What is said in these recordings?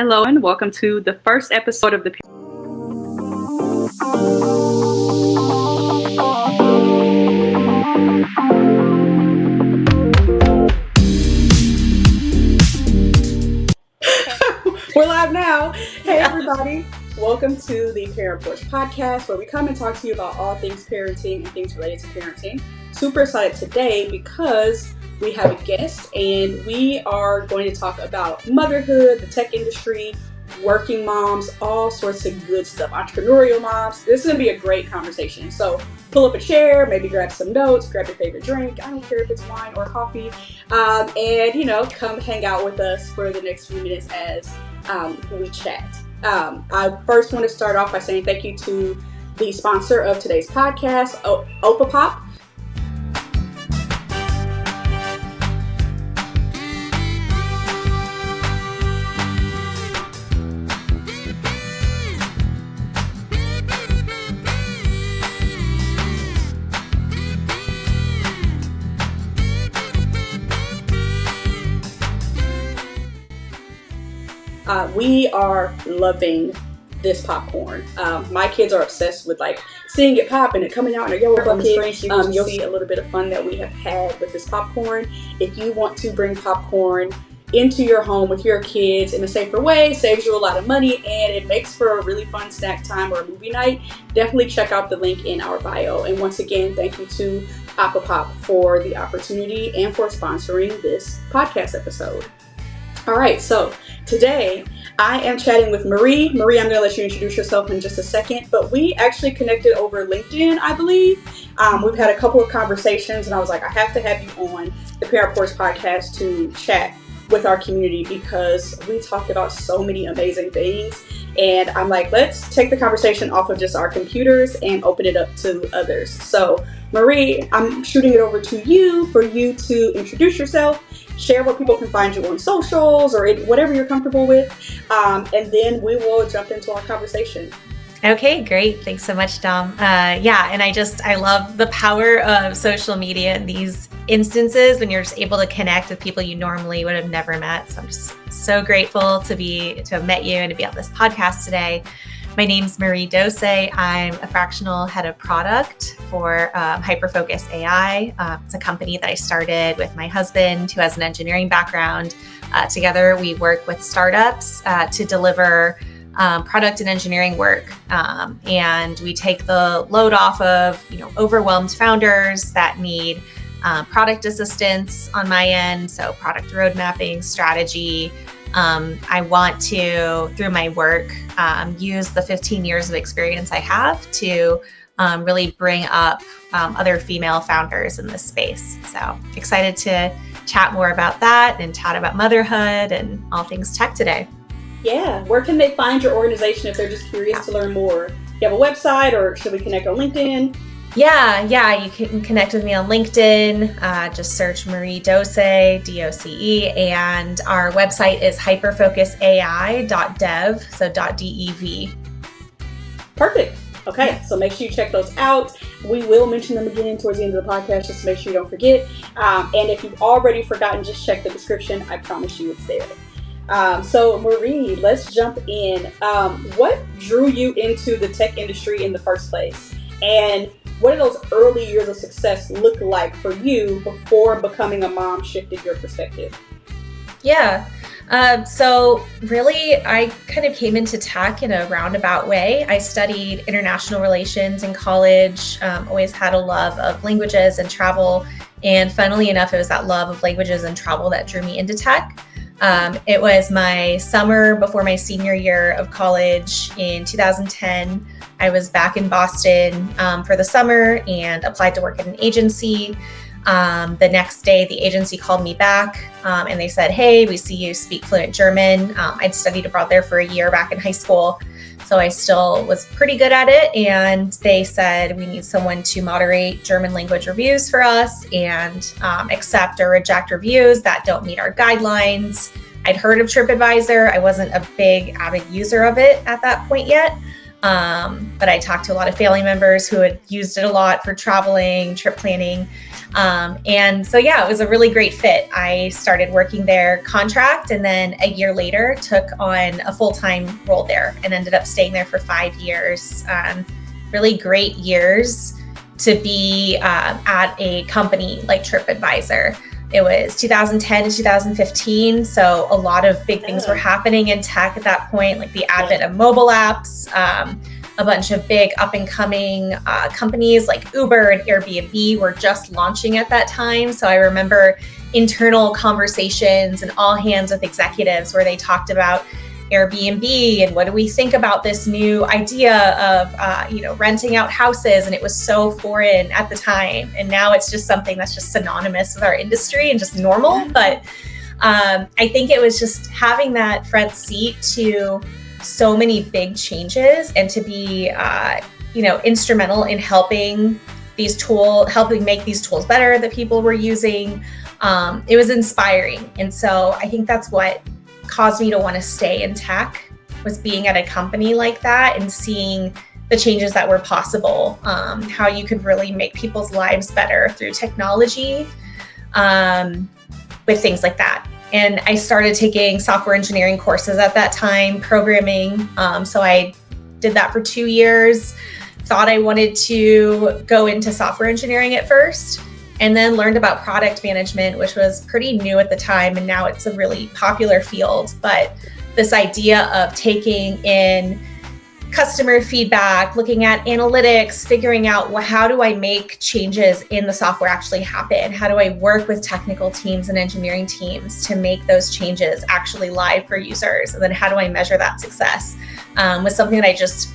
Hello and welcome to the first episode of the We're live now. Hey everybody, welcome to the ParentPorch podcast, where we come and talk to you about all things parenting and things related to parenting. Super excited today because we have a guest and we are going to talk about motherhood, the tech industry, working moms, all sorts of good stuff, entrepreneurial moms. This is going to be a great conversation. So pull up a chair, maybe grab some notes, grab your favorite drink. I don't care if it's wine or coffee. And come hang out with us for the next few minutes as we chat. I first want to start off by saying thank you to the sponsor of today's podcast, Ep7. We are loving this popcorn. My kids are obsessed with seeing it pop and it coming out in a yellow bucket. You'll see a little bit of fun that we have had with this popcorn. If you want to bring popcorn into your home with your kids in a safer way, saves you a lot of money, and it makes for a really fun snack time or a movie night, definitely check out the link in our bio. And once again, thank you to Ep7 for the opportunity and for sponsoring this podcast episode. All right, so today I am chatting with Marie. Marie, I'm going to let you introduce yourself in just a second, but we actually connected over LinkedIn, I believe. We've had a couple of conversations, and I was like, I have to have you on the ParentPorch podcast to chat with our community because we talked about so many amazing things. And I'm like, let's take the conversation off of just our computers and open it up to others. So Marie, I'm shooting it over to you for you to introduce yourself, share where people can find you on socials or whatever you're comfortable with, and then we will jump into our conversation. Okay, great. Thanks so much, Dom. And I love the power of social media in these instances when you're just able to connect with people you normally would have never met. So I'm just so grateful to have met you and to be on this podcast today. My name's Marie Dose. I'm a fractional head of product for Hyperfocus AI. It's a company that I started with my husband, who has an engineering background. Together, we work with startups to deliver product and engineering work. And we take the load off of, overwhelmed founders that need product assistance on my end. So product road mapping, strategy. I want to, through my work, use the 15 years of experience I have to really bring up other female founders in this space. So excited to chat more about that and chat about motherhood and all things tech today. Yeah. Where can they find your organization if they're just curious to learn more? You have a website, or should we connect on LinkedIn? Yeah. You can connect with me on LinkedIn. Just search Marie Dose, DOCE, and our website is hyperfocusai.dev, so .dev. Perfect. Okay, so make sure you check those out. We will mention them again towards the end of the podcast, just to make sure you don't forget. And if you've already forgotten, just check the description. I promise you it's there. So Marie, let's jump in. What drew you into the tech industry in the first place? And what did those early years of success look like for you before becoming a mom shifted your perspective? Yeah. So really, I kind of came into tech in a roundabout way. I studied international relations in college, always had a love of languages and travel. And funnily enough, it was that love of languages and travel that drew me into tech. It was my summer before my senior year of college in 2010. I was back in Boston for the summer and applied to work at an agency. The next day, the agency called me back and they said, hey, we see you speak fluent German. I'd studied abroad there for a year back in high school, so I still was pretty good at it. And they said, we need someone to moderate German language reviews for us and accept or reject reviews that don't meet our guidelines. I'd heard of TripAdvisor. I wasn't a big avid user of it at that point yet. But I talked to a lot of family members who had used it a lot for traveling, trip planning. And so, yeah, it was a really great fit. I started working there contract, and then a year later took on a full-time role there and ended up staying there for 5 years. Really great years to be at a company like TripAdvisor. It was 2010 to 2015. So a lot of big things were happening in tech at that point, like the advent of mobile apps, a bunch of big up and coming companies like Uber and Airbnb were just launching at that time. So I remember internal conversations and all hands with executives where they talked about Airbnb and what do we think about this new idea of renting out houses, and it was so foreign at the time, and now it's just something that's just synonymous with our industry and just normal. But I think it was just having that front seat to so many big changes and to be instrumental in helping make these tools better that people were using. It was inspiring, and so I think that's what caused me to want to stay in tech, was being at a company like that and seeing the changes that were possible, how you could really make people's lives better through technology, with things like that. And I started taking software engineering courses at that time, programming. So I did that for 2 years, thought I wanted to go into software engineering at first, and then learned about product management, which was pretty new at the time, and now it's a really popular field. But this idea of taking in customer feedback, looking at analytics, figuring out how do I make changes in the software actually happen? How do I work with technical teams and engineering teams to make those changes actually live for users? And then how do I measure that success? Was something that I just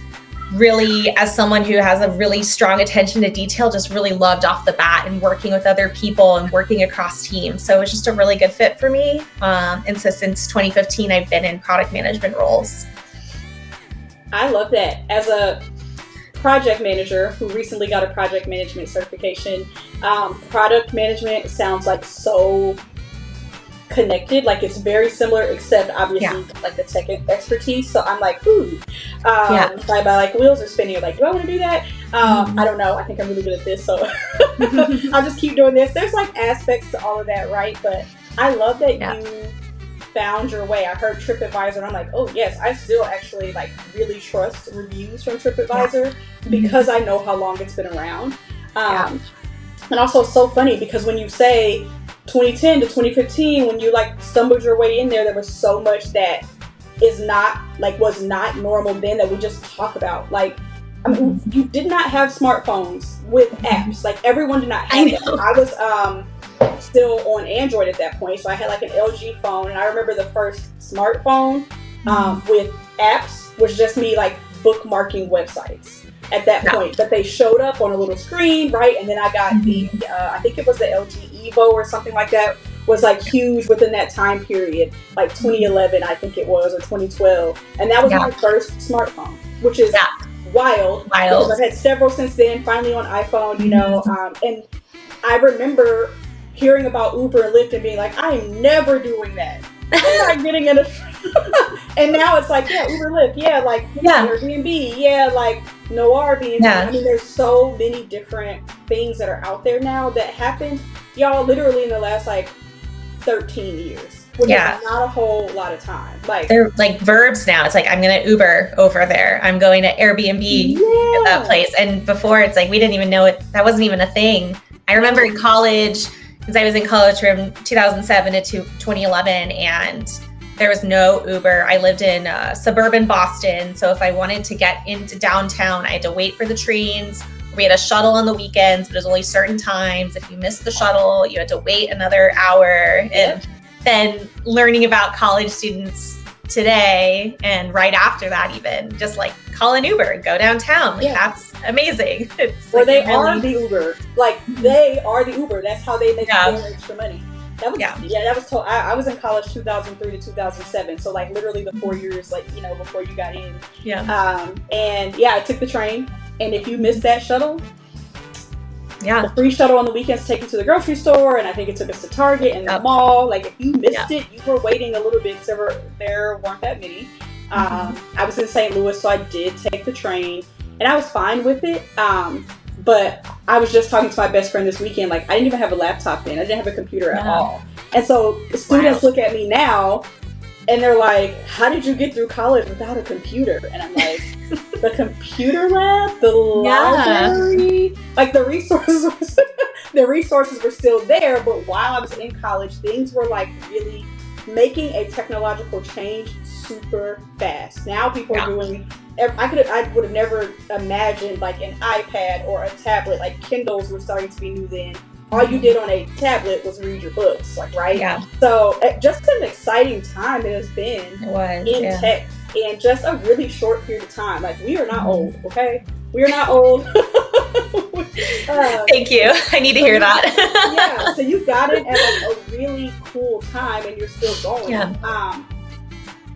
really, as someone who has a really strong attention to detail, just really loved off the bat, and working with other people and working across teams. So it was just a really good fit for me. And so since 2015, I've been in product management roles. I love that. As a project manager who recently got a project management certification, product management sounds like so connected, like it's very similar, except obviously like the tech expertise. So I'm like, ooh, like wheels are spinning. Like, do I want to do that? I don't know. I think I'm really good at this, so I'll just keep doing this. There's like aspects to all of that, right? But I love that you found your way. I heard TripAdvisor, and I'm like, oh yes, I still actually like really trust reviews from TripAdvisor because I know how long it's been around. And also it's so funny because when you say 2010 to 2015, when you like stumbled your way in there was so much that was not normal then that we just talk about. Like, I mean, you did not have smartphones with apps. Like, everyone did not have that. I was still on Android at that point, so I had like an LG phone, and I remember the first smartphone with apps was just me like bookmarking websites at that point, but they showed up on a little screen, right? And then I got the I think it was the LG Evo or something like that, was like huge within that time period, like 2011 I think it was, or 2012, and that was my first smartphone, which is wild because I've had several since then, finally on iPhone, and I remember hearing about Uber and Lyft and being like, I am never doing that. I'm not getting in a and now it's like, Uber, Lyft, Airbnb, like no Airbnb. I mean, there's so many different things that are out there now that happened, y'all, literally in the last like 13 years, which is not a whole lot of time. Like, they're like verbs now. It's like, I'm gonna Uber over there, I'm going to Airbnb at that place. And before, it's like we didn't even know it, that wasn't even a thing. I remember in college, because I was in college from 2007 to 2011, and there was no Uber. I lived in suburban Boston, so if I wanted to get into downtown, I had to wait for the trains. We had a shuttle on the weekends, but it was only certain times. If you missed the shuttle, you had to wait another hour. And then learning about college students today, and right after that, even just like call an Uber and go downtown. Like, that's amazing. Well, they are the Uber. Like, they are the Uber. That's how they make their extra money. That was I was in college 2003 to 2007, so like literally the 4 years, like, before you got in. I took the train, and if you missed that shuttle, the free shuttle on the weekends take you to the grocery store, and I think it took us to Target and the mall. Like, if you missed it, you were waiting a little bit, because there weren't that many. I was in St. Louis, so I did take the train, and I was fine with it. But I was just talking to my best friend this weekend, like I didn't even have a laptop then. I didn't have a computer at all. And so students look at me now and they're like, how did you get through college without a computer? And I'm like, the computer lab, the library, like the resources were still there. But while I was in college, things were like really making a technological change super fast. Now people are doing, I would have never imagined like an iPad or a tablet, like Kindles were starting to be new then. All you did on a tablet was read your books, like, right? Yeah. So just an exciting time it has been in tech in just a really short period of time. Like, we are not old, okay? We are not old. Thank you. I need to hear that. Yeah, so you got it at like a really cool time and you're still going. Yeah.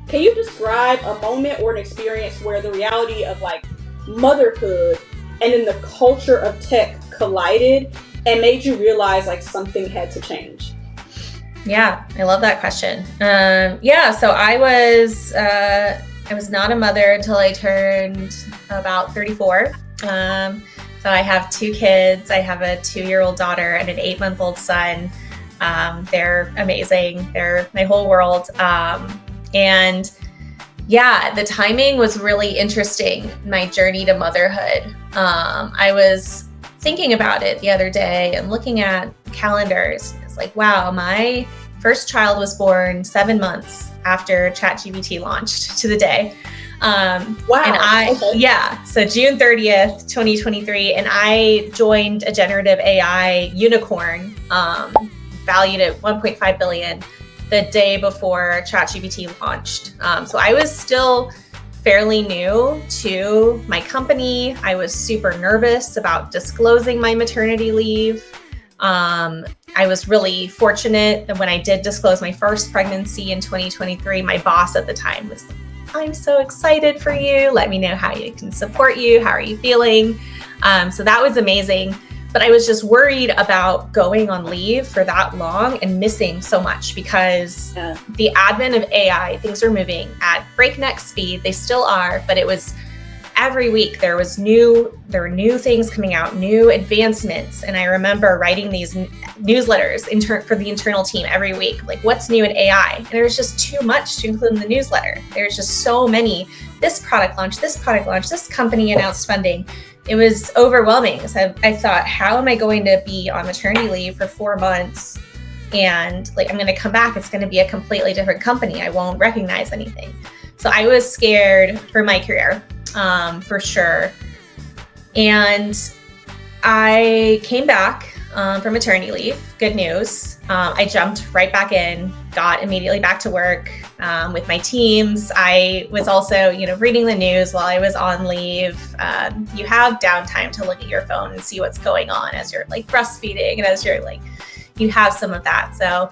Can you describe a moment or an experience where the reality of like motherhood and then the culture of tech collided and made you realize like something had to change? Yeah, I love that question. So I was not a mother until I turned about 34. So I have 2 kids. I have a 2-year-old daughter and an 8-month-old son. They're amazing. They're my whole world. And yeah, the timing was really interesting, my journey to motherhood. I was thinking about it the other day and looking at calendars. It's like, wow, my first child was born 7 months after ChatGPT launched to the day. Wow. And so June 30th, 2023, and I joined a generative AI unicorn valued at 1.5 billion the day before ChatGPT launched. So I was still fairly new to my company. I was super nervous about disclosing my maternity leave. I was really fortunate that when I did disclose my first pregnancy in 2023, my boss at the time was, I'm so excited for you. Let me know how I can support you. How are you feeling? So that was amazing. But I was just worried about going on leave for that long and missing so much because the advent of AI, things are moving at breakneck speed. They still are, but it was every week there were new things coming out, new advancements. And I remember writing these newsletters for the internal team every week, like what's new in AI? And there was just too much to include in the newsletter. There's just so many, this product launch, this company announced funding. It was overwhelming. So I thought, how am I going to be on maternity leave for 4 months? And like, I'm going to come back. It's going to be a completely different company. I won't recognize anything. So I was scared for my career, for sure. And I came back from maternity leave. Good news. I jumped right back in, got immediately back to work with my teams. I was also, reading the news while I was on leave. You have downtime to look at your phone and see what's going on as you're like breastfeeding and as you're like, you have some of that. So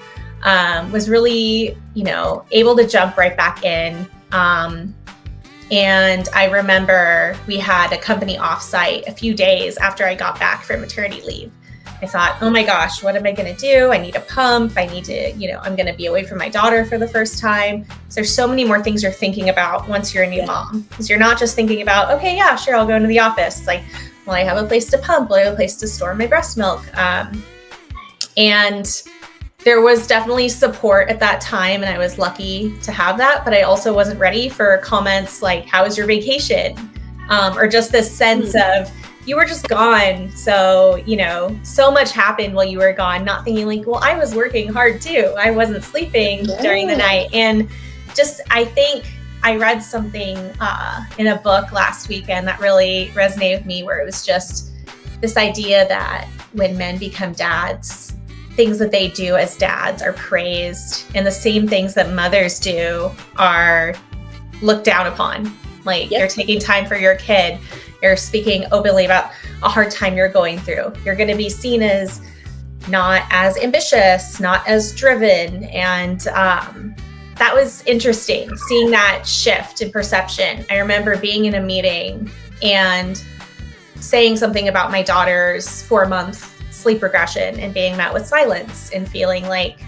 was really, able to jump right back in. And I remember we had a company offsite a few days after I got back from maternity leave. I thought, oh my gosh, what am I going to do? I need a pump. I need to, I'm going to be away from my daughter for the first time. So there's so many more things you're thinking about once you're a new mom, because you're not just thinking about, okay, yeah, sure, I'll go into the office. It's like, well, I have a place to pump. Will I have a place to store my breast milk? And there was definitely support at that time, and I was lucky to have that, but I also wasn't ready for comments like, how was your vacation? Or just this sense of, you were just gone. So, so much happened while you were gone, not thinking like, well, I was working hard too. I wasn't sleeping during the night. And just, I think I read something in a book last weekend that really resonated with me, where it was just this idea that when men become dads, things that they do as dads are praised, and the same things that mothers do are looked down upon. Like, you're taking time for your kid. You're speaking openly about a hard time you're going through. You're going to be seen as not as ambitious, not as driven. And that was interesting, seeing that shift in perception. I remember being in a meeting and saying something about my daughter's 4-month sleep regression and being met with silence and feeling like,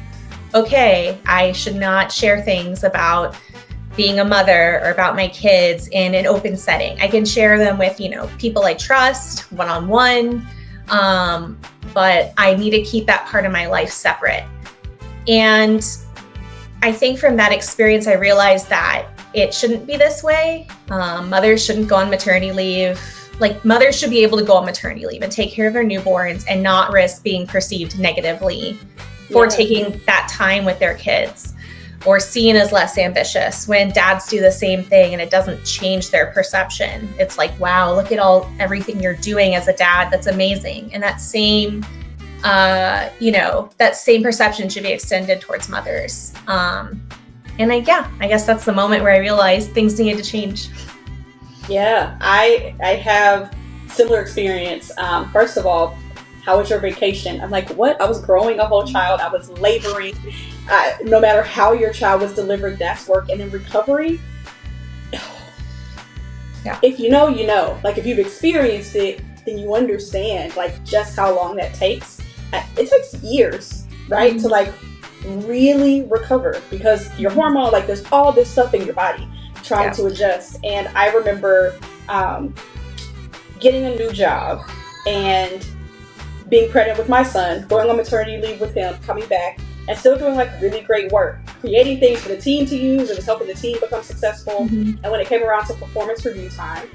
okay, I should not share things about being a mother or about my kids in an open setting. I can share them with, people I trust, one-on-one. But I need to keep that part of my life separate. And I think from that experience, I realized that it shouldn't be this way. Mothers shouldn't go on maternity leave. Like, mothers should be able to go on maternity leave and take care of their newborns and not risk being perceived negatively for taking that time with their kids, or seen as less ambitious when dads do the same thing and it doesn't change their perception. It's like, wow, look at everything you're doing as a dad. That's amazing. And that same, that same perception should be extended towards mothers. And I guess that's the moment where I realized things needed to change. Yeah, I have similar experience. First of all, how was your vacation? I'm like, what? I was growing a whole child. I was laboring. No matter how your child was delivered, that's work. And then recovery. Yeah. If you know, you know. Like, if you've experienced it, then you understand like just how long that takes. It takes years, right? Mm-hmm. To like really recover, because your hormone, like, there's all this stuff in your body trying to adjust. And I remember getting a new job and being pregnant with my son, going on maternity leave with him, coming back, and still doing like really great work, creating things for the team to use. It was helping the team become successful. Mm-hmm. And when it came around to performance review time,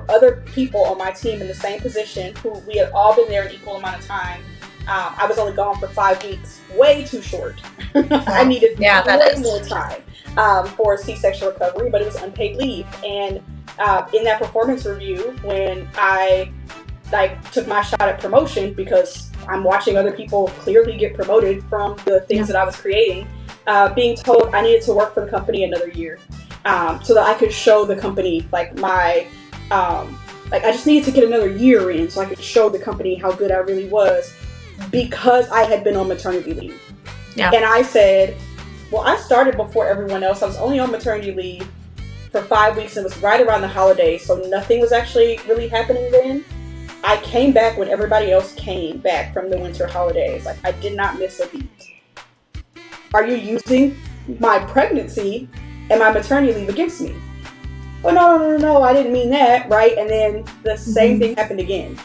other people on my team in the same position, who we had all been there an equal amount of time, I was only gone for 5 weeks, way too short. I needed way more time for C-section recovery, but it was unpaid leave. And in that performance review, when I took my shot at promotion, because I'm watching other people clearly get promoted from the things that I was creating, being told I needed to work for the company another year, so that I could show the company like my, I just needed to get another year in so I could show the company how good I really was, because I had been on maternity leave. Yeah. And I said, well, I started before everyone else. I was only on maternity leave for 5 weeks. It was right around the holidays, so nothing was actually really happening then. I came back when everybody else came back from the winter holidays. Like, I did not miss a beat. Are you using my pregnancy and my maternity leave against me? Oh, no, I didn't mean that, right? And then the same thing happened again.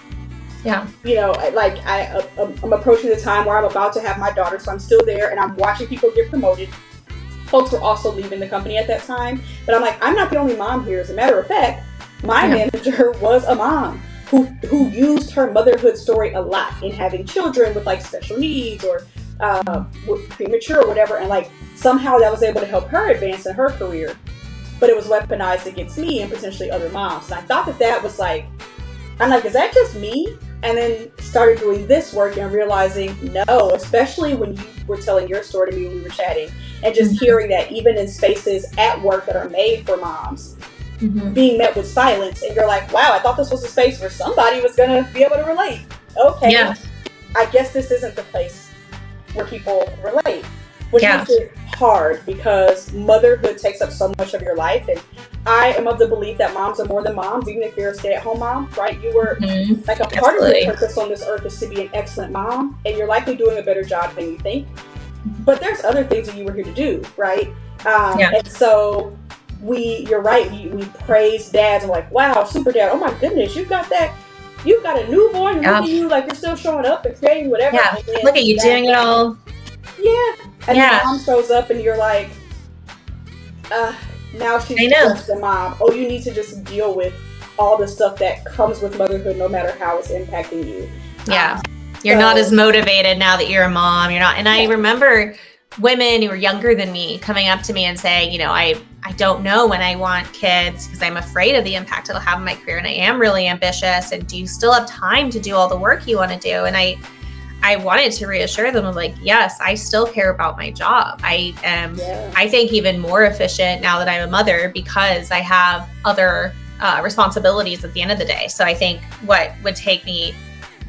Yeah. You know, like I'm approaching the time where I'm about to have my daughter, so I'm still there and I'm watching people get promoted. Folks were also leaving the company at that time. But I'm like, I'm not the only mom here. As a matter of fact, my manager was a mom who used her motherhood story a lot in having children with like special needs or with premature or whatever, and like somehow that was able to help her advance in her career, but it was weaponized against me and potentially other moms. And I thought that was like, I'm like, is that just me? And then started doing this work and realizing, no, especially when you were telling your story to me when we were chatting, and just hearing that even in spaces at work that are made for moms, being met with silence, and you're like, wow, I thought this was a space where somebody was going to be able to relate. Okay, I guess this isn't the place where people relate, which makes it hard, because motherhood takes up so much of your life. And I am of the belief that moms are more than moms, even if you're a stay-at-home mom, right? You were like, a part of your purpose on this earth is to be an excellent mom, and you're likely doing a better job than you think. But there's other things that you were here to do, right? And so you're right, we praise dads and like, wow, super dad, oh my goodness, you've got a newborn, and look at you, like, you're still showing up and creating whatever. Yeah, look at you doing it all. Yeah. And the mom shows up and you're like, now she's just a mom. Oh, you need to just deal with all the stuff that comes with motherhood, no matter how it's impacting you. Yeah. You're not as motivated now that you're a mom. You're not. And I remember women who were younger than me coming up to me and saying, you know, I don't know when I want kids because I'm afraid of the impact it'll have on my career. And I am really ambitious. And do you still have time to do all the work you want to do? And I wanted to reassure them of like, yes, I still care about my job. I am, I think, even more efficient now that I'm a mother because I have other responsibilities at the end of the day. So I think what would take me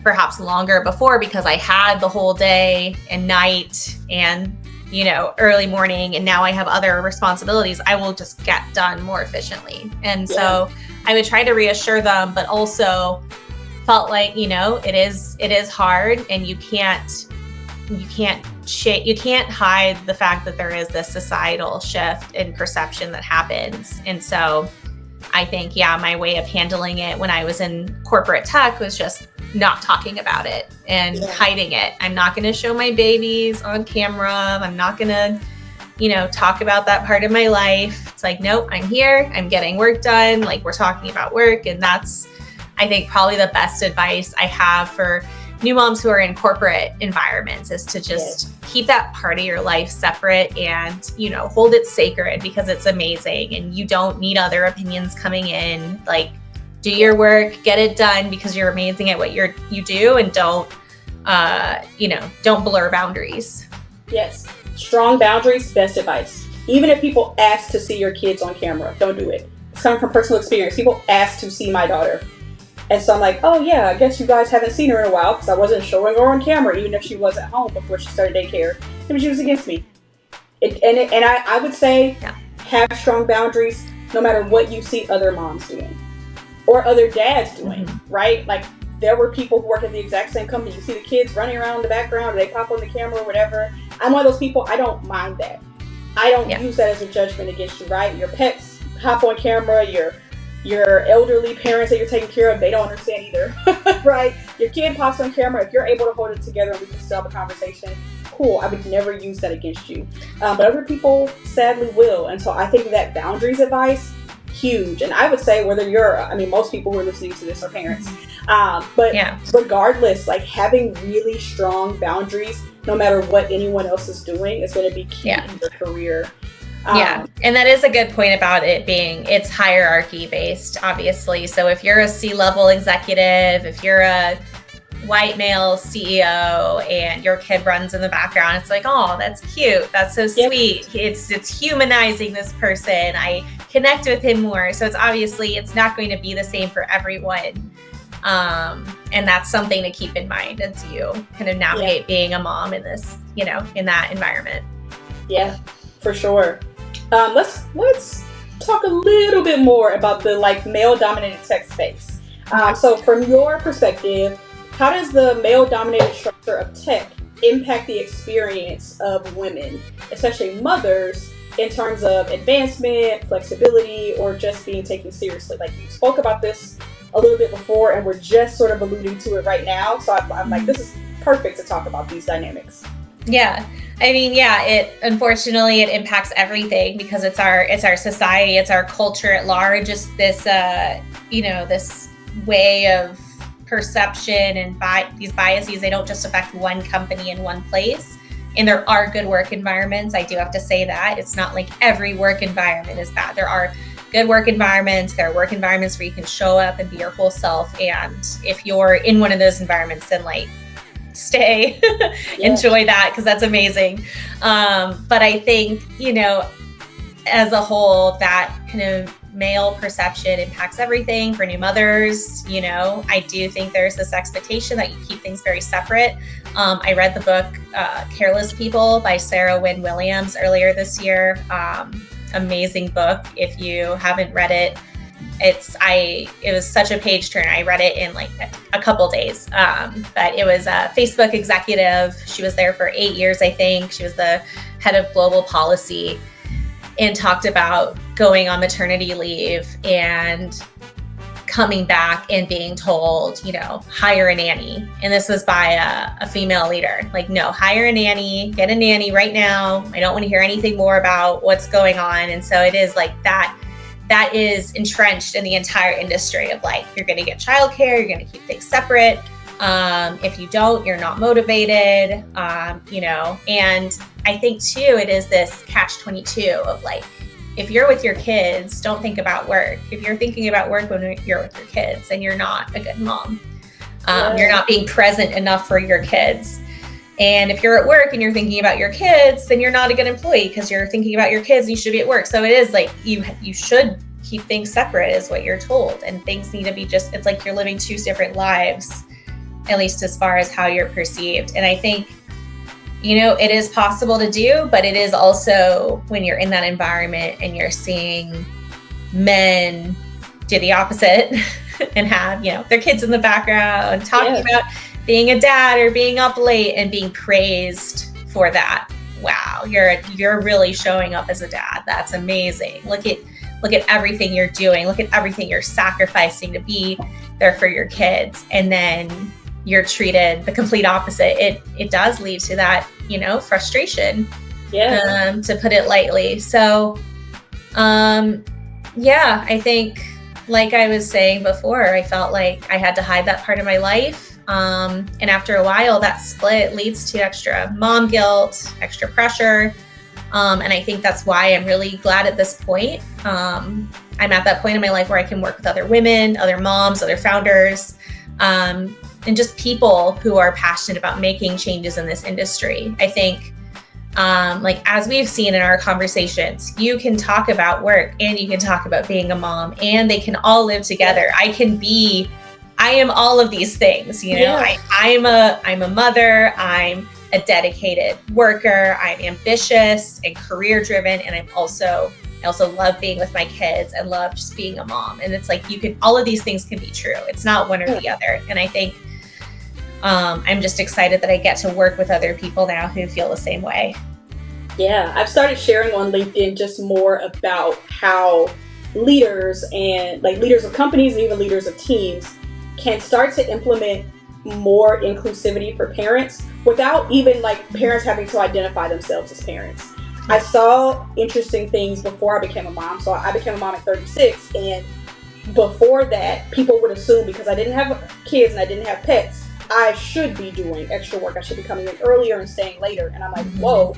perhaps longer before, because I had the whole day and night and, you know, early morning, and now I have other responsibilities, I will just get done more efficiently. And so I would try to reassure them, but also felt like, you know, it is hard, and you can't hide the fact that there is this societal shift in perception that happens. And so I think, my way of handling it when I was in corporate tech was just not talking about it and hiding it. I'm not going to show my babies on camera. I'm not going to, talk about that part of my life. It's like, nope, I'm here. I'm getting work done. Like, we're talking about work. And that's, I think, probably the best advice I have for new moms who are in corporate environments is to just keep that part of your life separate and, hold it sacred because it's amazing and you don't need other opinions coming in. Like, do your work, get it done because you're amazing at what you do, and don't blur boundaries. Yes. Strong boundaries, best advice. Even if people ask to see your kids on camera, don't do it. It's coming from personal experience. People ask to see my daughter. And so I'm like, oh yeah, I guess you guys haven't seen her in a while because I wasn't showing her on camera, even if she was at home before she started daycare. And she was against me. I would say have strong boundaries no matter what you see other moms doing or other dads doing, right? Like, there were people who work at the exact same company. You see the kids running around in the background, they pop on the camera or whatever. I'm one of those people, I don't mind that. I don't use that as a judgment against you, right? Your pets hop on camera, your elderly parents that you're taking care of, they don't understand either, right? Your kid pops on camera. If you're able to hold it together and we can still have a conversation, cool. I would never use that against you. But other people sadly will. And so I think that boundaries advice, huge. And I would say most people who are listening to this are parents. But regardless, like, having really strong boundaries, no matter what anyone else is doing, is going to be key in your career. And that is a good point about it's hierarchy based, obviously. So if you're a C-level executive, if you're a white male CEO and your kid runs in the background, it's like, oh, that's cute. That's so sweet. It's humanizing this person. I connect with him more. So it's not going to be the same for everyone. And that's something to keep in mind as you kind of navigate being a mom in this, in that environment. Yeah, for sure. Let's talk a little bit more about the male-dominated tech space. So from your perspective, how does the male-dominated structure of tech impact the experience of women, especially mothers, in terms of advancement, flexibility, or just being taken seriously? Like, you spoke about this a little bit before, and we're just sort of alluding to it right now. So I'm like, this is perfect to talk about these dynamics. Yeah. I mean, unfortunately it impacts everything because it's our society, it's our culture at large. It's this, this way of perception and these biases, they don't just affect one company in one place. And there are good work environments. I do have to say that. It's not like every work environment is bad. There are good work environments. There are work environments where you can show up and be your whole self. And if you're in one of those environments, then stay, enjoy that, because that's amazing. But I think, as a whole, that kind of male perception impacts everything for new mothers. I do think there's this expectation that you keep things very separate. I read the book Careless People by Sarah Wynne Williams earlier this year. Amazing book. If you haven't read it, it was such a page turner. I read it in a couple days. But it was a Facebook executive. She was there for 8 years, I think. She was the head of global policy and talked about going on maternity leave and coming back and being told, hire a nanny. And this was by a female leader. Like, no, hire a nanny, get a nanny right now. I don't want to hear anything more about what's going on. And so it is like that is entrenched in the entire industry of you're going to get childcare, you're going to keep things separate. If you don't, you're not motivated, and I think too, it is this catch-22 of if you're with your kids, don't think about work. If you're thinking about work when you're with your kids, then you're not a good mom. You're not being present enough for your kids. And if you're at work and you're thinking about your kids, then you're not a good employee because you're thinking about your kids and you should be at work. So it is you should keep things separate is what you're told. And things need to be it's like you're living two different lives, at least as far as how you're perceived. And I think, it is possible to do, but it is also when you're in that environment and you're seeing men do the opposite and have, their kids in the background talking about being a dad or being up late and being praised for that. Wow, you're really showing up as a dad. That's amazing. Look at everything you're doing. Look at everything you're sacrificing to be there for your kids. And then you're treated the complete opposite, it does lead to that, frustration, to put it lightly. So, I think, like I was saying before, I felt like I had to hide that part of my life. And after a while, that split leads to extra mom guilt, extra pressure. And I think that's why I'm really glad at this point. I'm at that point in my life where I can work with other women, other moms, other founders, and just people who are passionate about making changes in this industry. I think, as we've seen in our conversations, you can talk about work and you can talk about being a mom, and they can all live together. I am all of these things, I'm a mother, I'm a dedicated worker, I'm ambitious and career driven, and I also love being with my kids and love just being a mom. And it's like, all of these things can be true. It's not one or the other. And I think I'm just excited that I get to work with other people now who feel the same way. Yeah, I've started sharing on LinkedIn just more about how leaders and leaders of companies and even leaders of teams can start to implement more inclusivity for parents without even parents having to identify themselves as parents. I saw interesting things before I became a mom. So I became a mom at 36, and before that, people would assume because I didn't have kids and I didn't have pets, I should be doing extra work. I should be coming in earlier and staying later. And I'm like, whoa,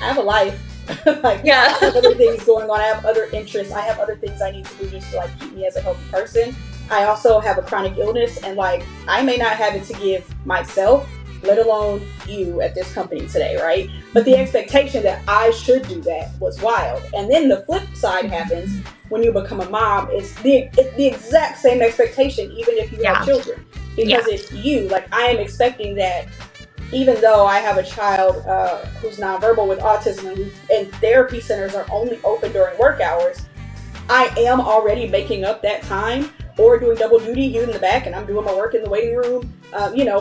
I have a life. I have other things going on. I have other interests. I have other things I need to do just to keep me as a healthy person. I also have a chronic illness, and I may not have it to give myself, let alone you at this company today, right? But the expectation that I should do that was wild. And then the flip side happens when you become a mom. It's the exact same expectation, even if you have children, because it's you. I am expecting that, even though I have a child who's nonverbal with autism and therapy centers are only open during work hours, I am already making up that time or doing double duty here in the back, and I'm doing my work in the waiting room,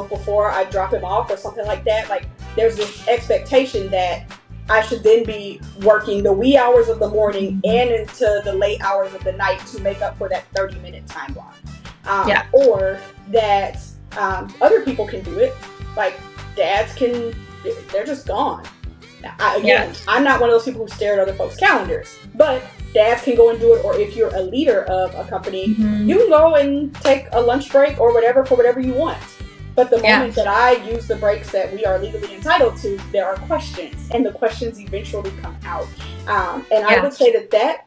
before I drop him off or something like that. There's this expectation that I should then be working the wee hours of the morning and into the late hours of the night to make up for that 30-minute time block. Or that other people can do it. Dads they're just gone. I'm not one of those people who stare at other folks' calendars, but dads can go and do it. Or if you're a leader of a company, you can go and take a lunch break or whatever for whatever you want. But the moment that I use the breaks that we are legally entitled to, there are questions, and the questions eventually come out. And I would say that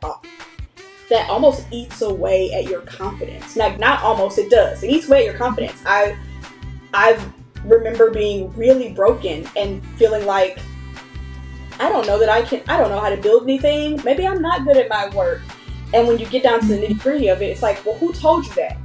almost eats away at your confidence. Not almost, it does. It eats away at your confidence. I remember being really broken and feeling like, I don't know how to build anything. Maybe I'm not good at my work. And when you get down to the nitty gritty of it, it's like, well, who told you that?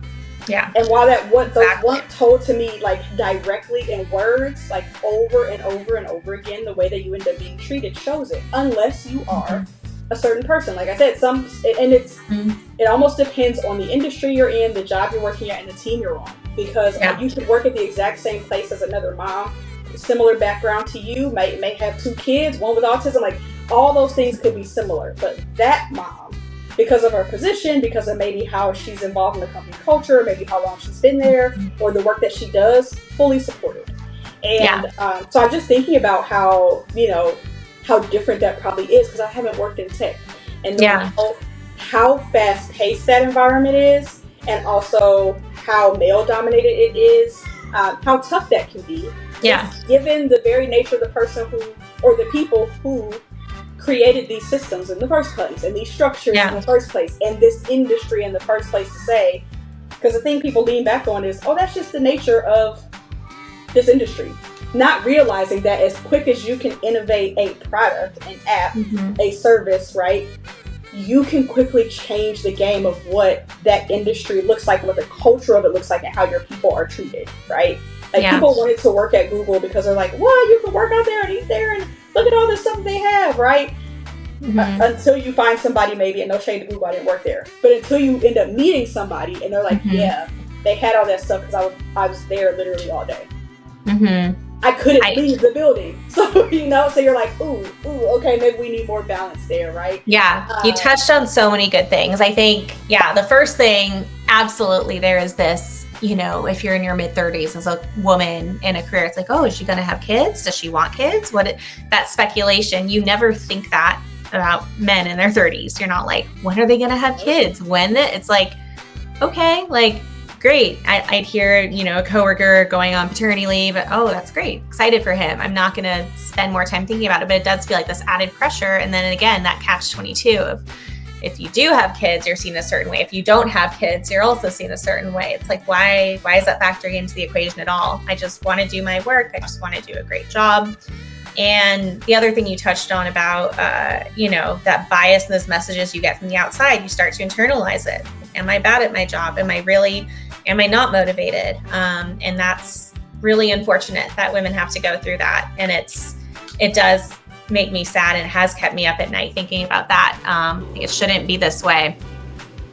Yeah. And while those weren't told to me directly in words, over and over and over again, the way that you end up being treated shows it. Unless you are a certain person. Like I said, it almost depends on the industry you're in, the job you're working at, and the team you're on. Because you could work at the exact same place as another mom, similar background to you, may have 2 kids, one with autism, all those things could be similar. But that mom, because of her position, because of maybe how she's involved in the company culture, maybe how long she's been there, or the work that she does, fully supported. And so I'm just thinking about how different that probably is, because I haven't worked in tech. And how fast-paced that environment is, and also how male-dominated it is, how tough that can be. Given the very nature of the person or the people who created these systems in the first place, and these structures in the first place, and this industry in the first place to say, because the thing people lean back on is, oh, that's just the nature of this industry. Not realizing that as quick as you can innovate a product, an app, a service, right? You can quickly change the game of what that industry looks like, what the culture of it looks like, and how your people are treated, right? People wanted to work at Google because they're like, well, you can work out there and eat there and look at all the stuff they have, right? Until you find somebody, maybe, and no shade to Google, I didn't work there, but until you end up meeting somebody and they're like, yeah, they had all that stuff because I was there literally all day. I couldn't leave the building. So, so you're like, ooh, okay, maybe we need more balance there, right? You touched on so many good things. I think, the first thing, absolutely, there is this if you're in your mid 30s as a woman in a career, it's like, oh, is she going to have kids? Does she want kids? That speculation, you never think that about men in their 30s. You're not like, when are they going to have kids? It's like, okay, like, great. I'd hear, a coworker going on paternity leave. Oh, that's great. Excited for him. I'm not going to spend more time thinking about it, but it does feel like this added pressure. And then again, that catch-22 of, if you do have kids, you're seen a certain way. If you don't have kids, you're also seen a certain way. It's like, why is that factoring into the equation at all? I just want to do my work. I just want to do a great job. And the other thing you touched on about, that bias and those messages you get from the outside, you start to internalize it. Am I bad at my job? Am I not motivated? And that's really unfortunate that women have to go through that. And it does make me sad, and has kept me up at night thinking about that. It shouldn't be this way.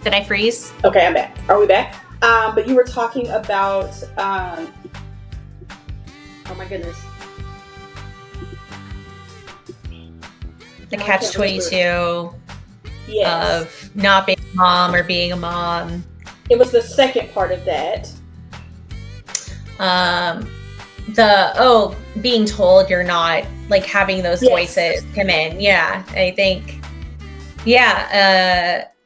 Did I freeze? Okay, I'm back. Are we back? But you were talking about, oh my goodness. The catch-22 yes. of not being a mom or being a mom. It was the second part of that. Being told you're not, like, having those voices come in. Yeah, I think,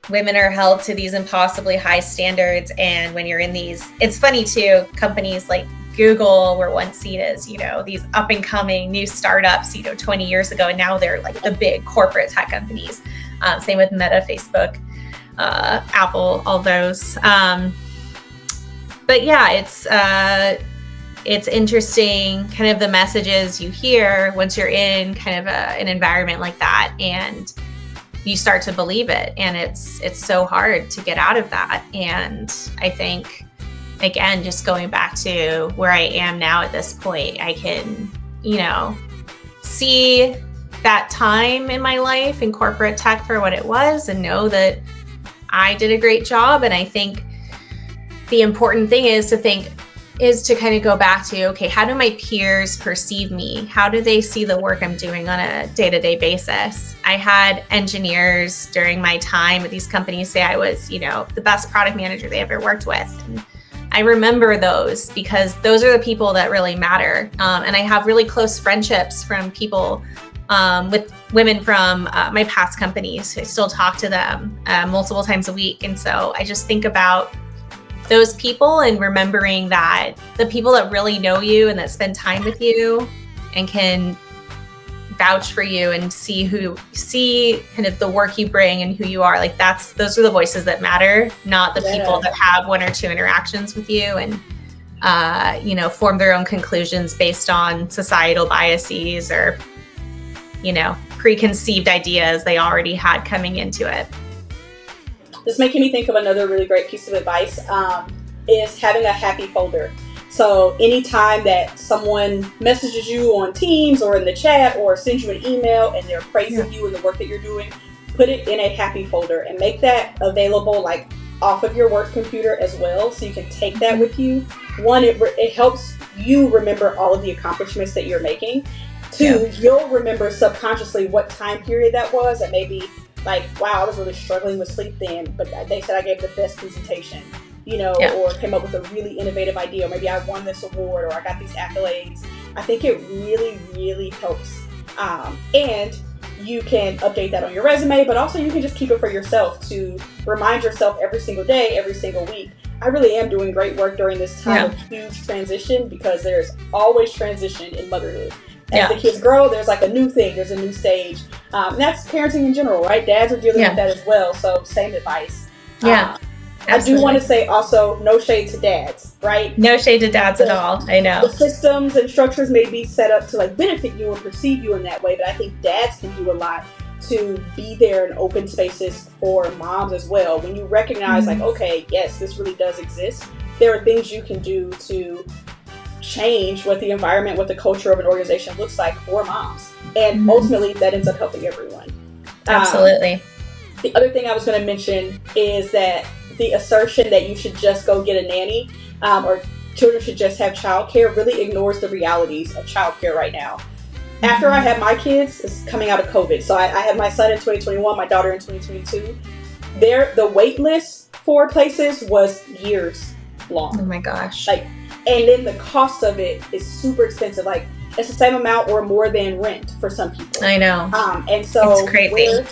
women are held to these impossibly high standards. And when you're in these, it's funny too, companies like Google were once seen as, these up and coming new startups, 20 years ago. And now they're like the big corporate tech companies. Same with Meta, Facebook, Apple, all those. But yeah, it's interesting kind of the messages you hear once you're in kind of an environment like that, and you start to believe it. And it's so hard to get out of that. And I think, again, just going back to where I am now at this point, I can, see that time in my life in corporate tech for what it was and know that I did a great job. And I think the important thing is to kind of go back to, okay, how do my peers perceive me? How do they see the work I'm doing on a day-to-day basis? I had engineers during my time at these companies say I was, the best product manager they ever worked with. And I remember those because those are the people that really matter. And I have really close friendships from people with women from my past companies. I still talk to them multiple times a week. And so I just think about those people and remembering that the people that really know you and that spend time with you and can vouch for you and see kind of the work you bring and who you are, like those are the voices that matter, not the people that have one or two interactions with you and form their own conclusions based on societal biases or preconceived ideas they already had coming into it. This is making me think of another really great piece of advice, is having a happy folder. So anytime that someone messages you on Teams or in the chat or sends you an email and they're praising you and the work that you're doing, put it in a happy folder and make that available like off of your work computer as well, so you can take that with you. One, it helps you remember all of the accomplishments that you're making. Two, you'll remember subconsciously what time period that was, and maybe like, wow, I was really struggling with sleep then, but they said I gave the best presentation, or came up with a really innovative idea, or maybe I won this award, or I got these accolades. I think it really, really helps. And you can update that on your resume, but also you can just keep it for yourself to remind yourself every single day, every single week. I really am doing great work during this time of huge transition, because there's always transition in motherhood. As the kids grow, there's like a new thing, there's a new stage. And that's parenting in general, right? Dads are dealing with that as well. So same advice. I do want to say also, no shade to dads, right? No shade to dads at all. I know. The systems and structures may be set up to like benefit you and perceive you in that way, but I think dads can do a lot to be there in open spaces for moms as well. When you recognize like, okay, yes, this really does exist. There are things you can do to change what the environment, what the culture of an organization looks like for moms. And ultimately that ends up helping everyone. Absolutely. The other thing I was going to mention is that the assertion that you should just go get a nanny or children should just have childcare really ignores the realities of childcare right now. After I had my kids, it's coming out of COVID. So I had my son in 2021, my daughter in 2022. The wait list for places was years long. Oh my gosh. Like, and then the cost of it is super expensive. Like, it's the same amount or more than rent for some people. I know. And so it's crazy.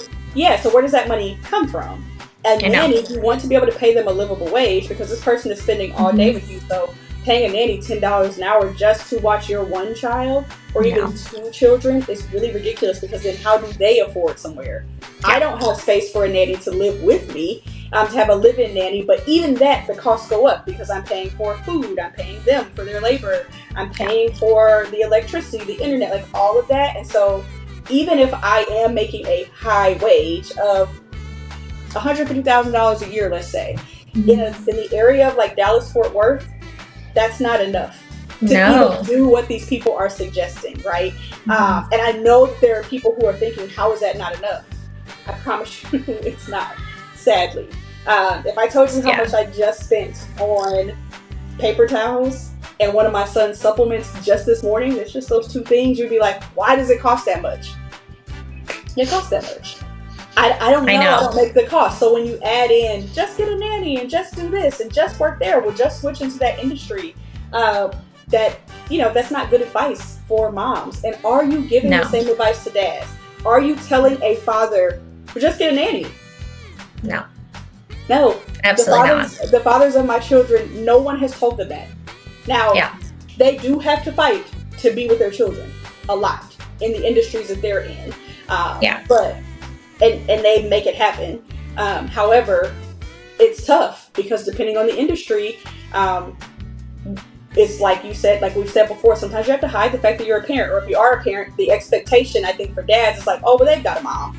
so where does that money come from? And then if you want to be able to pay them a livable wage, because this person is spending all day with you, so paying a nanny $10 an hour just to watch your one child or even two children is really ridiculous, because then how do they afford somewhere? I don't have space for a nanny to live with me, to have a live-in nanny, but even that, the costs go up because I'm paying for food, I'm paying them for their labor, I'm paying for the electricity, the internet, like all of that. And so even if I am making a high wage of $150,000 a year, let's say, in the area of like Dallas, Fort Worth, that's not enough to even do what these people are suggesting, right? And I know that there are people who are thinking, how is that not enough? I promise you it's not, sadly. If I told you how much I just spent on paper towels and one of my son's supplements just this morning, it's just those two things, you'd be like, why does it cost that much? It costs that much. I don't know. I don't make the cost. So when you add in, just get a nanny and just do this and just work there, we'll just switch into that industry, that's not good advice for moms. And are you giving the same advice to dads? Are you telling a father, just get a nanny? No. No. Absolutely not. The fathers of my children, no one has told them that. Now, they do have to fight to be with their children a lot in the industries that they're in. But and they make it happen. However, it's tough because depending on the industry, it's like you said, like we've said before, sometimes you have to hide the fact that you're a parent, or if you are a parent, the expectation, I think, for dads is like, oh, well, they've got a mom.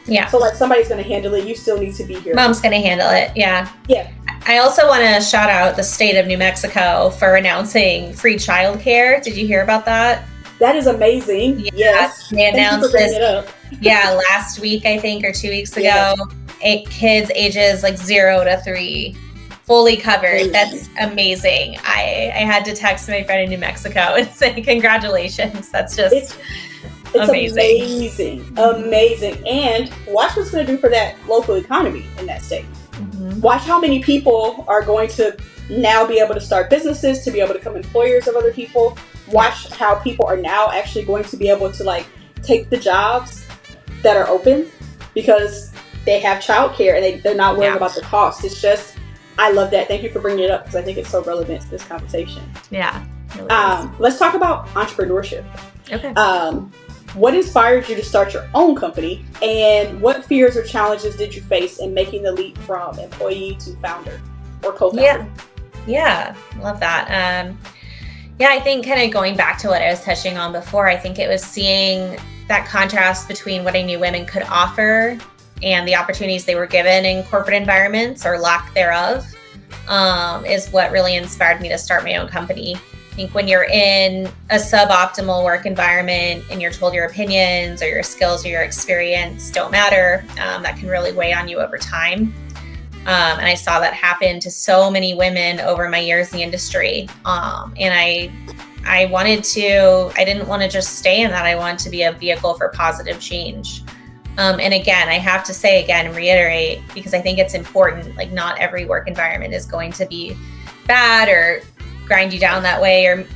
Yeah. So like somebody's going to handle it. You still need to be here. Mom's going to handle it. Yeah. Yeah. I also want to shout out the state of New Mexico for announcing free childcare. Did you hear about that? That is amazing. Yeah, yes. They announced this. Last week, I think, or 2 weeks ago. 8 kids ages like 0 to 3, fully covered. That's amazing. I had to text my friend in New Mexico and say congratulations. That's just it's amazing. And watch what's going to do for that local economy in that state. Watch how many people are going to now be able to start businesses, to be able to become employers of other people. Watch how people are now actually going to be able to like take the jobs that are open because they have childcare and they're not worrying about the cost. It's just, I love that. Thank you for bringing it up because I think it's so relevant to this conversation. Yeah. Let's talk about entrepreneurship. Okay. What inspired you to start your own company, and what fears or challenges did you face in making the leap from employee to founder or co-founder? Yeah. Love that. I think kind of going back to what I was touching on before, I think it was seeing that contrast between what I knew women could offer and the opportunities they were given in corporate environments or lack thereof, is what really inspired me to start my own company. I think when you're in a suboptimal work environment and you're told your opinions or your skills or your experience don't matter, that can really weigh on you over time. And I saw that happen to so many women over my years in the industry. And I didn't want to just stay in that. I wanted to be a vehicle for positive change. And again, I have to say again and reiterate, because I think it's important, like not every work environment is going to be bad or grind you down that way, or,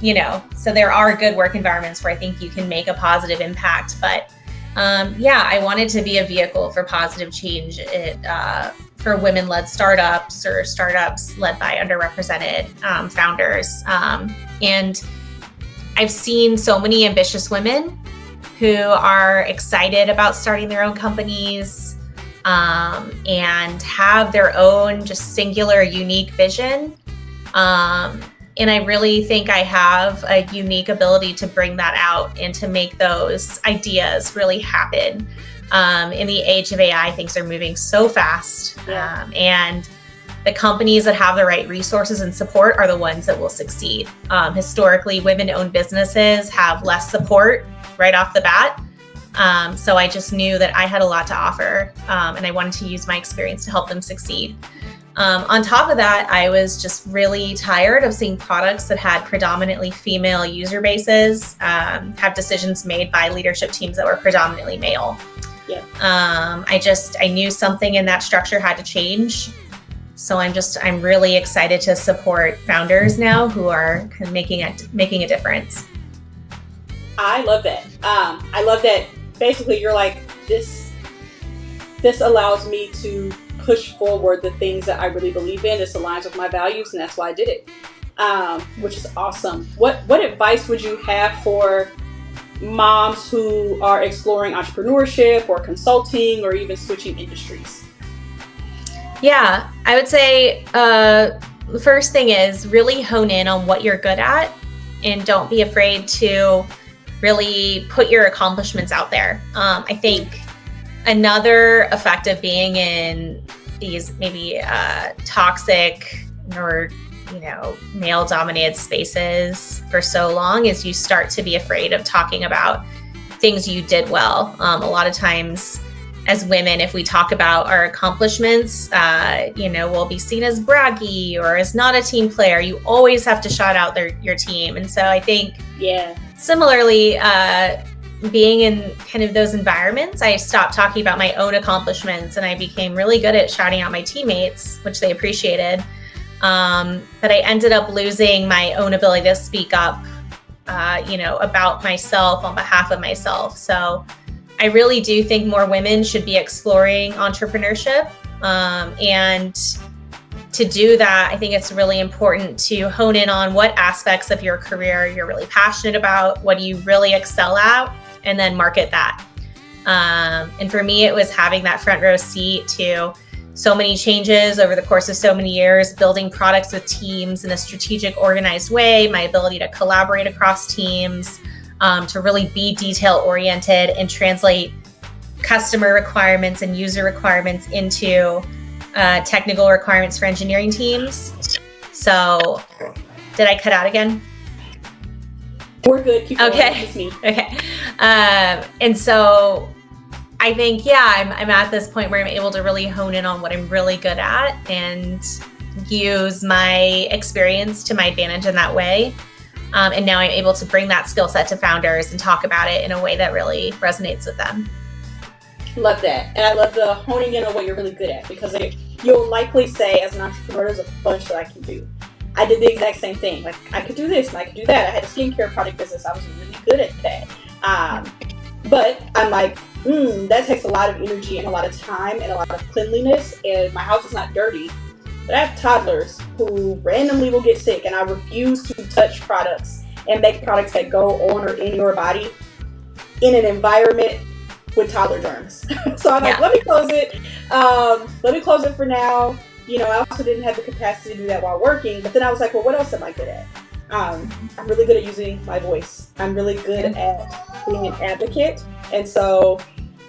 so there are good work environments where I think you can make a positive impact. But I wanted to be a vehicle for positive change for women-led startups or startups led by underrepresented founders. And I've seen so many ambitious women who are excited about starting their own companies and have their own just singular, unique vision. And I really think I have a unique ability to bring that out and to make those ideas really happen. In the age of AI, things are moving so fast. And the companies that have the right resources and support are the ones that will succeed. Historically, women-owned businesses have less support right off the bat. So I just knew that I had a lot to offer, and I wanted to use my experience to help them succeed. On top of that, I was just really tired of seeing products that had predominantly female user bases have decisions made by leadership teams that were predominantly male. I knew something in that structure had to change. So I'm really excited to support founders now who are kind of making a difference. I love that. I love that basically you're like, this allows me to push forward the things that I really believe in. This aligns with my values, and that's why I did it, which is awesome. What advice would you have for moms who are exploring entrepreneurship or consulting or even switching industries? Yeah, I would say the first thing is really hone in on what you're good at, and don't be afraid to really put your accomplishments out there. I think another effect of being in these maybe toxic or male-dominated spaces for so long is you start to be afraid of talking about things you did well. A lot of times as women, if we talk about our accomplishments, we'll be seen as braggy or as not a team player. You always have to shout out your team. And so I think similarly, being in kind of those environments, I stopped talking about my own accomplishments and I became really good at shouting out my teammates, which they appreciated. But I ended up losing my own ability to speak up, about myself on behalf of myself. So I really do think more women should be exploring entrepreneurship. And to do that, I think it's really important to hone in on what aspects of your career you're really passionate about, what do you really excel at, and then market that. And for me, it was having that front row seat to so many changes over the course of so many years, building products with teams in a strategic, organized way, my ability to collaborate across teams, to really be detail-oriented and translate customer requirements and user requirements into technical requirements for engineering teams. So, did I cut out again? We're good. Keep going. Okay. It's me. Okay. And so I think, I'm at this point where I'm able to really hone in on what I'm really good at and use my experience to my advantage in that way. And now I'm able to bring that skill set to founders and talk about it in a way that really resonates with them. Love that. And I love the honing in on what you're really good at, because you'll likely say as an entrepreneur, there's a bunch that I can do. I did the exact same thing. Like, I could do this and I could do that. I had a skincare product business. I was really good at that. But I'm like, that takes a lot of energy and a lot of time and a lot of cleanliness. And my house is not dirty. But I have toddlers who randomly will get sick, and I refuse to touch products and make products that go on or in your body in an environment with toddler germs. So I'm like, let me close it. Let me close it for now. I also didn't have the capacity to do that while working. But then I was like, well, what else am I good at? I'm really good at using my voice. I'm really good at being an advocate. And so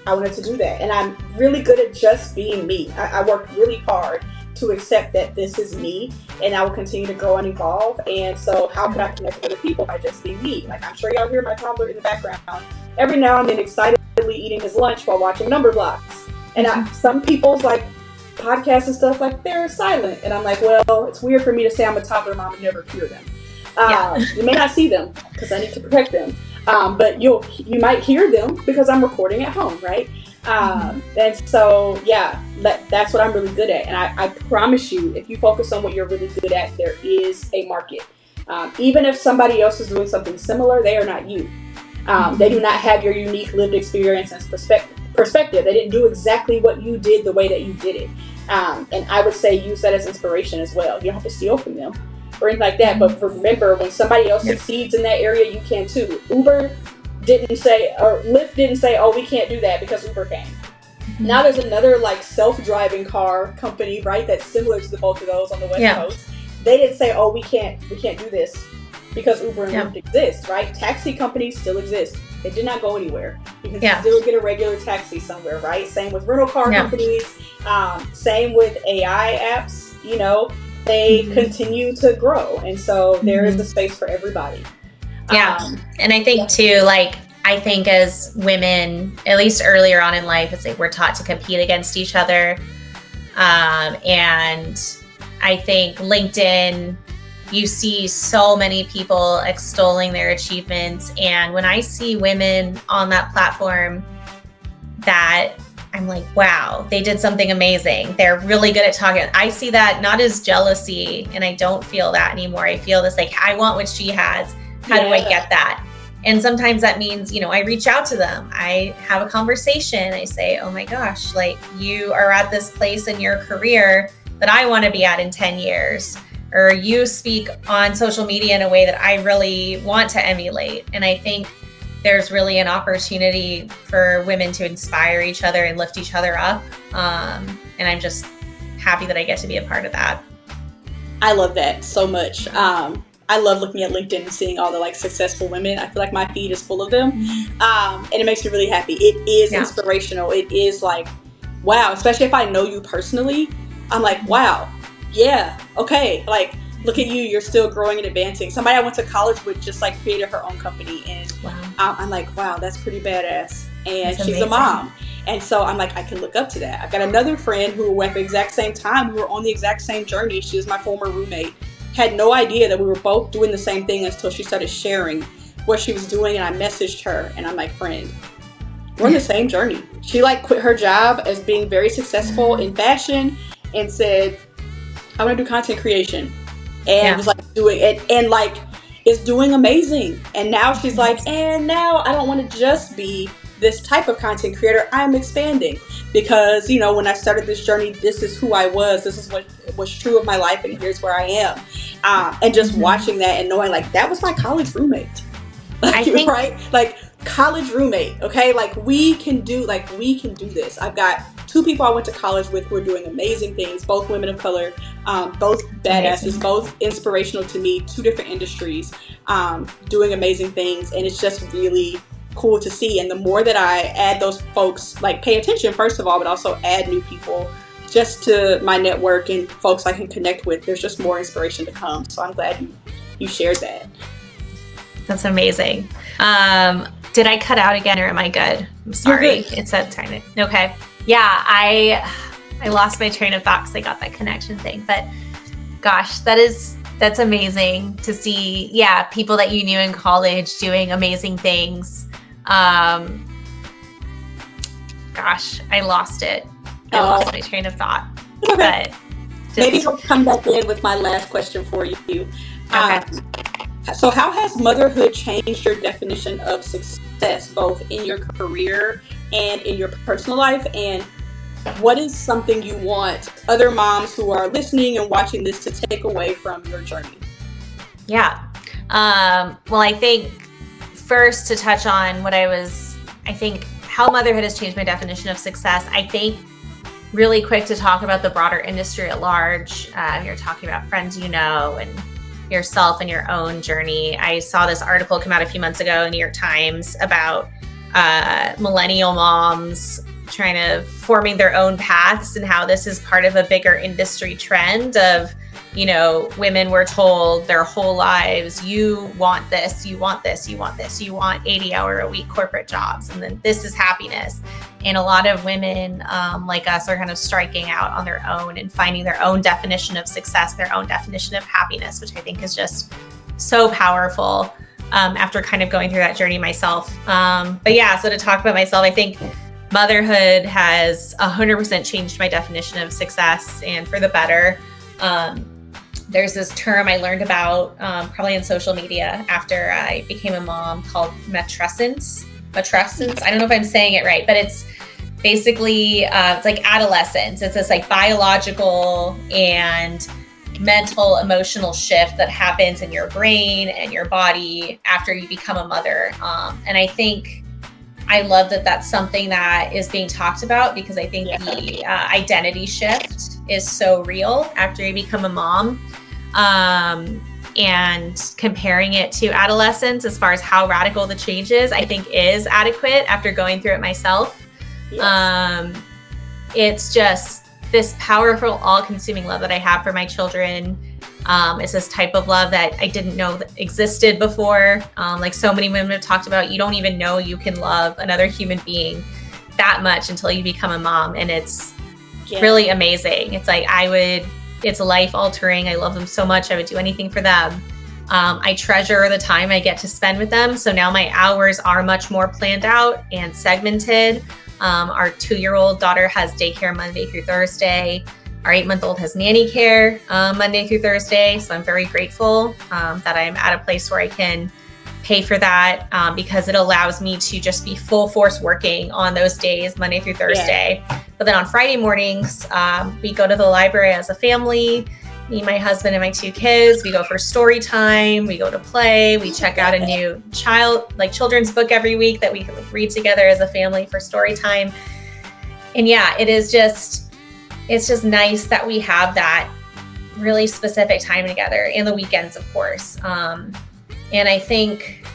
I wanted to do that. And I'm really good at just being me. I work really hard to accept that this is me, and I will continue to grow and evolve. And so how could I connect with other people by just being me? Like, I'm sure y'all hear my toddler in the background every now and then excitedly eating his lunch while watching Number Blocks. And some people's like podcasts and stuff, like, they're silent. And I'm like, well, it's weird for me to say I'm a toddler mom and never hear them. You may not see them because I need to protect them. But you might hear them because I'm recording at home, right? And so, that's what I'm really good at. And I promise you, if you focus on what you're really good at, there is a market. Even if somebody else is doing something similar, they are not you. They do not have your unique lived experience and perspective. They didn't do exactly what you did the way that you did it. And I would say use that as inspiration as well. You don't have to steal from them or anything like that. But remember, when somebody else succeeds in that area, you can too. Uber didn't say, or Lyft didn't say, oh, we can't do that because Uber came. Now there's another like self-driving car company, right, that's similar to the both of those on the West Coast. They didn't say, oh, we can't do this because Uber and Lyft exist, right? Taxi companies still exist. They did not go anywhere. You can still get a regular taxi somewhere, right? Same with rental car companies. Same with AI apps. They continue to grow. And so there is the space for everybody. And I think too, I think as women, at least earlier on in life, it's like we're taught to compete against each other. And I think LinkedIn, you see so many people extolling their achievements. And when I see women on that platform that I'm like, wow, they did something amazing. They're really good at talking. I see that not as jealousy, and I don't feel that anymore. I feel this like, I want what she has. How do I get that? And sometimes that means, you know, I reach out to them. I have a conversation. I say, oh my gosh, like you are at this place in your career that I want to be at in 10 years. Or you speak on social media in a way that I really want to emulate. And I think there's really an opportunity for women to inspire each other and lift each other up. And I'm just happy that I get to be a part of that. I love that so much. I love looking at LinkedIn and seeing all the like successful women. I feel like my feed is full of them. And it makes me really happy. It is inspirational. It is like, wow, especially if I know you personally, I'm like, wow, yeah, okay. Like, look at you, you're still growing and advancing. Somebody I went to college with just like created her own company. And I'm like, wow, that's pretty badass. And she's a mom. And so I'm like, I can look up to that. I've got another friend who at the exact same time, we were on the exact same journey. She was my former roommate. Had no idea that we were both doing the same thing until she started sharing what she was doing. And I messaged her and I'm like, friend, we're on the same journey. She like quit her job as being very successful in fashion and said, I want to do content creation. And was like doing it and like is doing amazing. And now she's like, and now I don't want to just be this type of content creator. I'm expanding because, you know, when I started this journey, this is who I was. This is what was true of my life. And here's where I am. And just watching that and knowing like that was my college roommate. Like, I think, right? Like college roommate. Okay. Like we can do this. I've got 2 people I went to college with who are doing amazing things, both women of color, both badasses, both inspirational to me, 2 different industries, doing amazing things. And it's just really cool to see. And the more that I add those folks, like pay attention first of all, but also add new people just to my network and folks I can connect with, there's just more inspiration to come. So I'm glad you shared that. That's amazing. Did I cut out again or am I good? I'm sorry. It said tiny. Okay. Yeah, I lost my train of thought because I got that connection thing. But gosh, that's amazing to see. Yeah, people that you knew in college doing amazing things. Gosh, I lost it. I lost my train of thought. But maybe we'll come back in with my last question for you. Okay. So how has motherhood changed your definition of success, both in your career and in your personal life? And what is something you want other moms who are listening and watching this to take away from your journey? Yeah. Well, I think first to touch on I think how motherhood has changed my definition of success. I think really quick to talk about the broader industry at large. You're talking about friends you know and yourself and your own journey. I saw this article come out a few months ago in New York Times about millennial moms forming their own paths and how this is part of a bigger industry trend of, you know, women were told their whole lives, you want this, you want this, you want this, you want 80-hour-a-week corporate jobs, and then this is happiness. And a lot of women like us are kind of striking out on their own and finding their own definition of success, their own definition of happiness, which I think is just so powerful after kind of going through that journey myself. But yeah, so to talk about myself, I think motherhood has 100% changed my definition of success and for the better. There's this term I learned about probably on social media after I became a mom called matrescence. I don't know if I'm saying it right, but it's basically, it's like adolescence. It's this like biological and mental, emotional shift that happens in your brain and your body after you become a mother. And I think I love that that's something that is being talked about because I think the identity shift is so real after you become a mom. And comparing it to adolescence as far as how radical the change is, I think is adequate after going through it myself. Yes. It's just this powerful, all-consuming love that I have for my children. It's this type of love that I didn't know that existed before. Like so many women have talked about, you don't even know you can love another human being that much until you become a mom. And it's really amazing. It's like it's life altering. I love them so much. I would do anything for them. I treasure the time I get to spend with them. So now my hours are much more planned out and segmented. Our 2-year-old daughter has daycare Monday through Thursday. Our 8-month-old has nanny care Monday through Thursday. So I'm very grateful that I'm at a place where I can pay for that because it allows me to just be full force working on those days, Monday through Thursday. Yeah. But then on Friday mornings, we go to the library as a family, me, my husband, and my 2 kids. We go for story time. We go to play. We check out a new children's book every week that we can read together as a family for story time. And yeah, it's just nice that we have that really specific time together, and the weekends, of course. And I think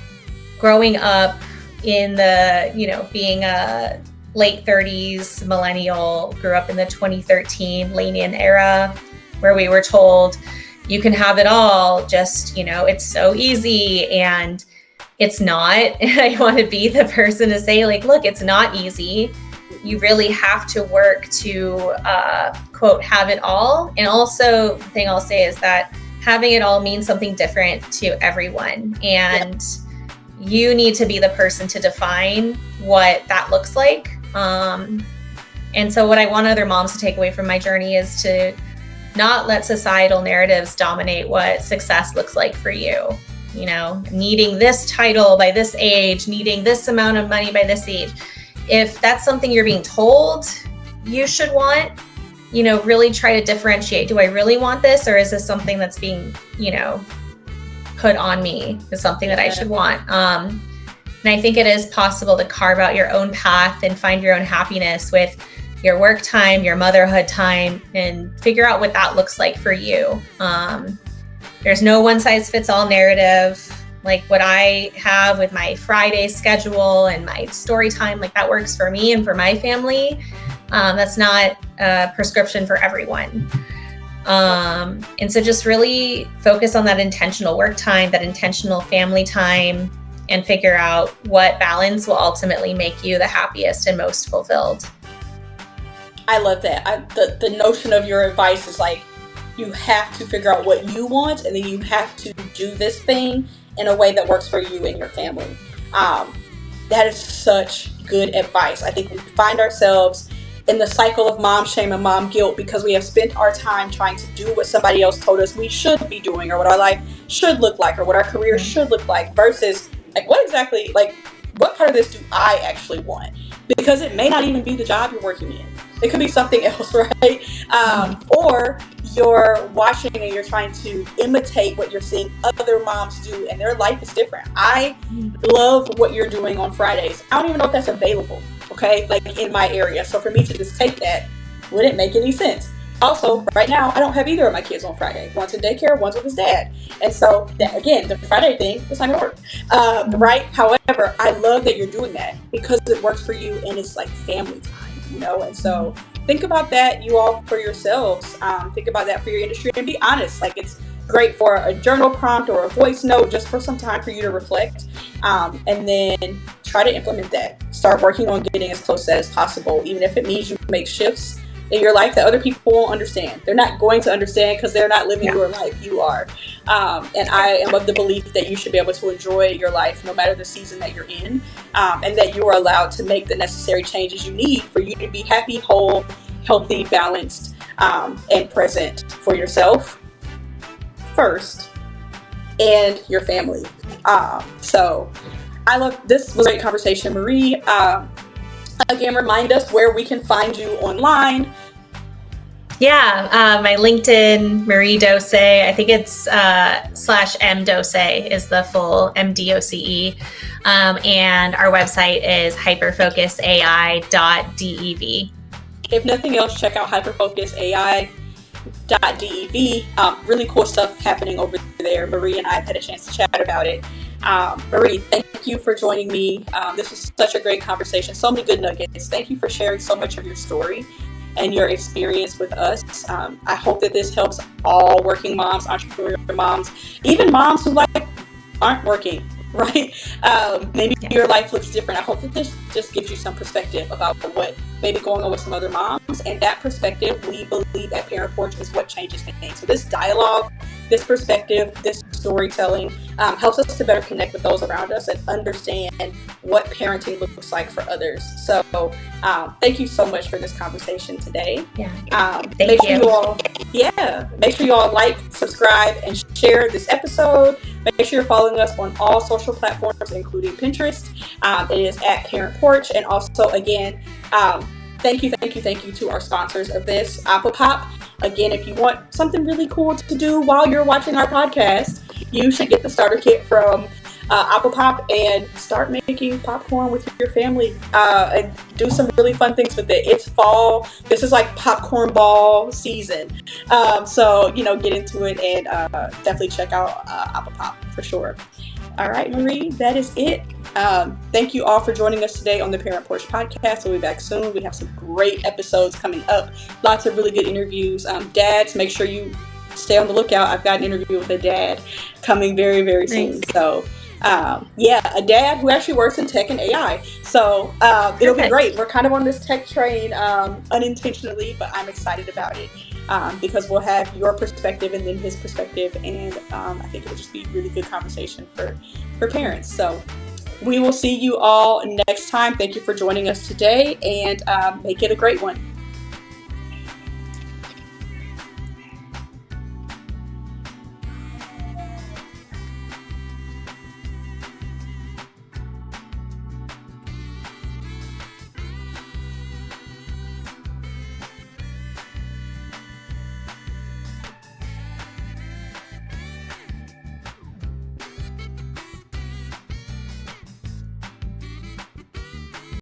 growing up in the, being a late 30s millennial, grew up in the 2013 Lean-In era, where we were told you can have it all, just, it's so easy, and it's not. And I want to be the person to say, like, look, it's not easy. You really have to work to, quote, have it all. And also the thing I'll say is that having it all means something different to everyone. And you need to be the person to define what that looks like. And so what I want other moms to take away from my journey is to not let societal narratives dominate what success looks like for you. Needing this title by this age, needing this amount of money by this age. If that's something you're being told you should want, really try to differentiate. Do I really want this, or is this something that's being, put on me as something that I should want? And I think it is possible to carve out your own path and find your own happiness with your work time, your motherhood time, and figure out what that looks like for you. There's no one size fits all narrative. Like what I have with my Friday schedule and my story time, like that works for me and for my family. That's not a prescription for everyone. And so just really focus on that intentional work time, that intentional family time, and figure out what balance will ultimately make you the happiest and most fulfilled. I love that. The notion of your advice is like, you have to figure out what you want, and then you have to do this thing in a way that works for you and your family. That is such good advice. I think we find ourselves in the cycle of mom shame and mom guilt because we have spent our time trying to do what somebody else told us we should be doing, or what our life should look like, or what our career should look like, versus like what part of this do I actually want? Because it may not even be the job you're working in. It could be something else, right? Or you're watching and you're trying to imitate what you're seeing other moms do, and their life is different. I love what you're doing on Fridays. I don't even know if that's available, okay? Like in my area. So for me to just take that wouldn't make any sense. Also, right now, I don't have either of my kids on Friday. One's in daycare, one's with his dad. And so, again, the Friday thing, it's not going to work, right? However, I love that you're doing that because it works for you and it's like family time, And so think about that, you all, for yourselves. Think about that for your industry and be honest. Like, it's great for a journal prompt or a voice note, just for some time for you to reflect. And then try to implement that. Start working on getting as close to that as possible, even if it means you make shifts in your life that other people won't understand. They're not going to understand because they're not living your life. You are. And I am of the belief that you should be able to enjoy your life no matter the season that you're in, and that you are allowed to make the necessary changes you need for you to be happy, whole, healthy, balanced, and present for yourself first and your family. So I love this. Was a great conversation, Marie. Again, remind us where we can find you online. Yeah, my LinkedIn, Marie Dose. I think it's /M Dose is the full MDOCE. And our website is hyperfocusai.dev. If nothing else, check out hyperfocusai.dev. Really cool stuff happening over there. Marie and I have had a chance to chat about it. Marie, thank you for joining me. This was such a great conversation. So many good nuggets. Thank you for sharing so much of your story and your experience with us. I hope that this helps all working moms, entrepreneur moms, even moms who aren't working, right? Maybe your life looks different. I hope that this just gives you some perspective about what may be going on with some other moms. And that perspective, we believe at ParentPorch, is what changes things. So this dialogue, this perspective, this storytelling helps us to better connect with those around us and understand what parenting looks like for others. So thank you so much for this conversation today. Thank you. Make sure you all like, subscribe, and share this episode. Make sure you're following us on all social platforms, including Pinterest. It is at ParentPorch. And also, again, thank you to our sponsors of this, Apple Pop. Again, if you want something really cool to do while you're watching our podcast, you should get the starter kit from Apple Pop and start making popcorn with your family and do some really fun things with it. It's fall. This is like popcorn ball season. So, get into it and definitely check out Apple Pop for sure. All right, Marie, that is it. Thank you all for joining us today on the ParentPorch podcast. We'll be back soon. We have some great episodes coming up. Lots of really good interviews. Dads, make sure you stay on the lookout. I've got an interview with a dad coming very, very soon. So, a dad who actually works in tech and AI. So it'll be great. We're kind of on this tech train unintentionally, but I'm excited about it because we'll have your perspective and then his perspective. And I think it'll just be a really good conversation for parents. So we will see you all next time. Thank you for joining us today and make it a great one.